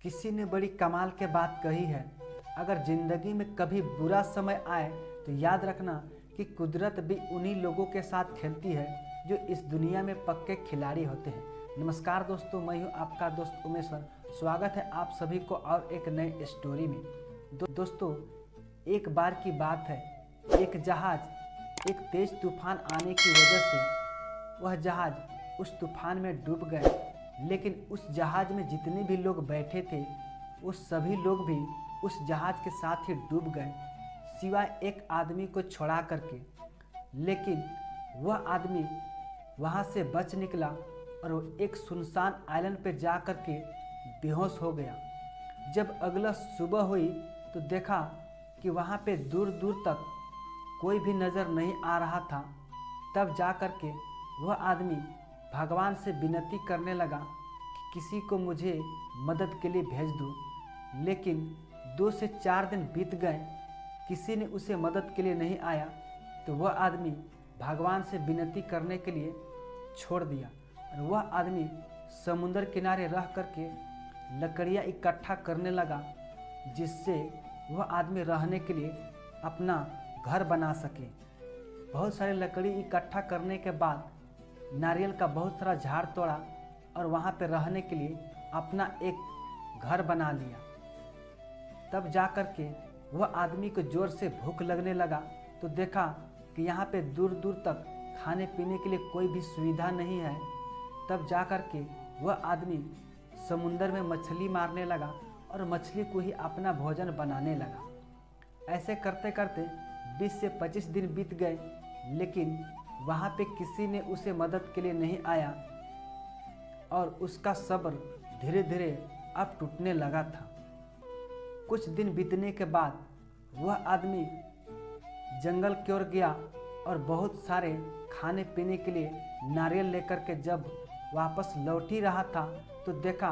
किसी ने बड़ी कमाल के बात कही है, अगर ज़िंदगी में कभी बुरा समय आए तो याद रखना कि कुदरत भी उन्हीं लोगों के साथ खेलती है जो इस दुनिया में पक्के खिलाड़ी होते हैं। नमस्कार दोस्तों, मैं हूं आपका दोस्त उमेश्वर। स्वागत है आप सभी को और एक नए स्टोरी में। दोस्तों, एक बार की बात है, एक जहाज़ एक तेज़ तूफान आने की वजह से वह जहाज़ उस तूफान में डूब गए। लेकिन उस जहाज़ में जितने भी लोग बैठे थे वो सभी लोग भी उस जहाज़ के साथ ही डूब गए, सिवाय एक आदमी को छोड़ा करके। लेकिन वह आदमी वहाँ से बच निकला और वो एक सुनसान आइलैंड पर जा कर के बेहोश हो गया। जब अगला सुबह हुई तो देखा कि वहाँ पे दूर दूर तक कोई भी नज़र नहीं आ रहा था। तब जा कर के वह आदमी भगवान से विनती करने लगा कि किसी को मुझे मदद के लिए भेज दो। लेकिन 2 से 4 दिन बीत गए, किसी ने उसे मदद के लिए नहीं आया। तो वह आदमी भगवान से विनती करने के लिए छोड़ दिया और वह आदमी समुद्र किनारे रह करके लकड़ियाँ इकट्ठा करने लगा, जिससे वह आदमी रहने के लिए अपना घर बना सके। बहुत सारे लकड़ी इकट्ठा करने के बाद नारियल का बहुत सारा झाड़ तोड़ा और वहाँ पे रहने के लिए अपना एक घर बना लिया। तब जा कर के वह आदमी को ज़ोर से भूख लगने लगा तो देखा कि यहाँ पे दूर दूर तक खाने पीने के लिए कोई भी सुविधा नहीं है। तब जा कर के वह आदमी समुंदर में मछली मारने लगा और मछली को ही अपना भोजन बनाने लगा। ऐसे करते करते 20 से 25 दिन बीत गए, लेकिन वहाँ पे किसी ने उसे मदद के लिए नहीं आया और उसका सब्र धीरे धीरे अब टूटने लगा था। कुछ दिन बीतने के बाद वह आदमी जंगल की ओर गया और बहुत सारे खाने पीने के लिए नारियल लेकर के जब वापस लौट ही रहा था तो देखा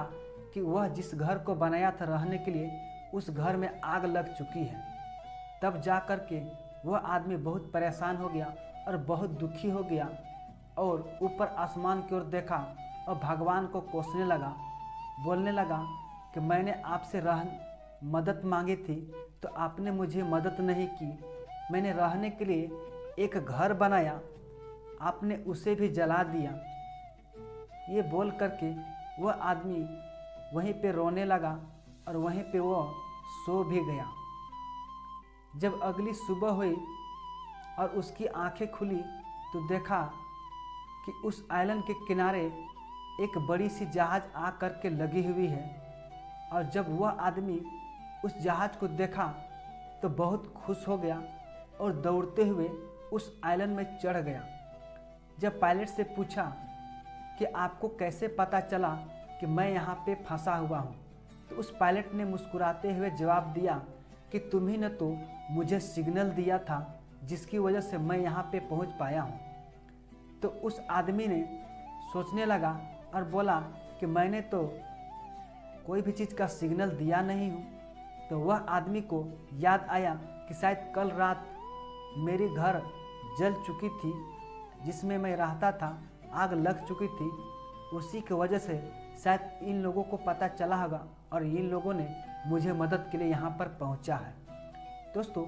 कि वह जिस घर को बनाया था रहने के लिए, उस घर में आग लग चुकी है। तब जा कर के वह आदमी बहुत परेशान हो गया और बहुत दुखी हो गया और ऊपर आसमान की ओर देखा और भगवान को कोसने लगा, बोलने लगा कि मैंने आपसे मदद मांगी थी तो आपने मुझे मदद नहीं की। मैंने रहने के लिए एक घर बनाया, आपने उसे भी जला दिया। ये बोल करके वह आदमी वहीं पे रोने लगा और वहीं पे वह सो भी गया। जब अगली सुबह हुई और उसकी आंखें खुली तो देखा कि उस आइलैंड के किनारे एक बड़ी सी जहाज़ आ कर के लगी हुई है। और जब वह आदमी उस जहाज़ को देखा तो बहुत खुश हो गया और दौड़ते हुए उस आइलैंड में चढ़ गया। जब पायलट से पूछा कि आपको कैसे पता चला कि मैं यहाँ पे फंसा हुआ हूँ, तो उस पायलट ने मुस्कुराते हुए जवाब दिया कि तुम्ही ने तो मुझे सिग्नल दिया था जिसकी वजह से मैं यहाँ पे पहुँच पाया हूँ। तो उस आदमी ने सोचने लगा और बोला कि मैंने तो कोई भी चीज़ का सिग्नल दिया नहीं हूँ। तो वह आदमी को याद आया कि शायद कल रात मेरी घर जल चुकी थी, जिसमें मैं रहता था, आग लग चुकी थी। उसी की वजह से शायद इन लोगों को पता चला होगा और इन लोगों ने मुझे मदद के लिए यहाँ पर पहुँचा है। दोस्तों,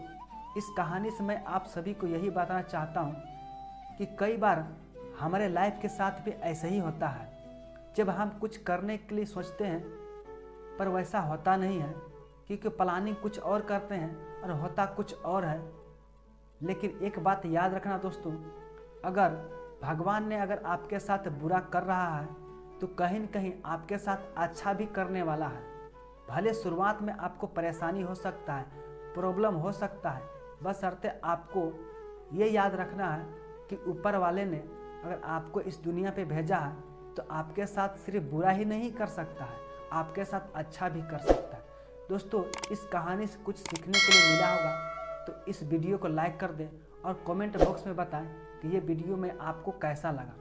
इस कहानी से मैं आप सभी को यही बताना चाहता हूँ कि कई बार हमारे लाइफ के साथ भी ऐसा ही होता है। जब हम कुछ करने के लिए सोचते हैं पर वैसा होता नहीं है, क्योंकि प्लानिंग कुछ और करते हैं और होता कुछ और है। लेकिन एक बात याद रखना दोस्तों, अगर भगवान ने अगर आपके साथ बुरा कर रहा है तो कहीं न कहीं आपके साथ अच्छा भी करने वाला है। भले शुरुआत में आपको परेशानी हो सकता है, प्रॉब्लम हो सकता है, बशर्ते आपको ये याद रखना है कि ऊपर वाले ने अगर आपको इस दुनिया पे भेजा है तो आपके साथ सिर्फ बुरा ही नहीं कर सकता है, आपके साथ अच्छा भी कर सकता है। दोस्तों, इस कहानी से कुछ सीखने के लिए मिला होगा तो इस वीडियो को लाइक कर दें और कमेंट बॉक्स में बताएं कि ये वीडियो में आपको कैसा लगा।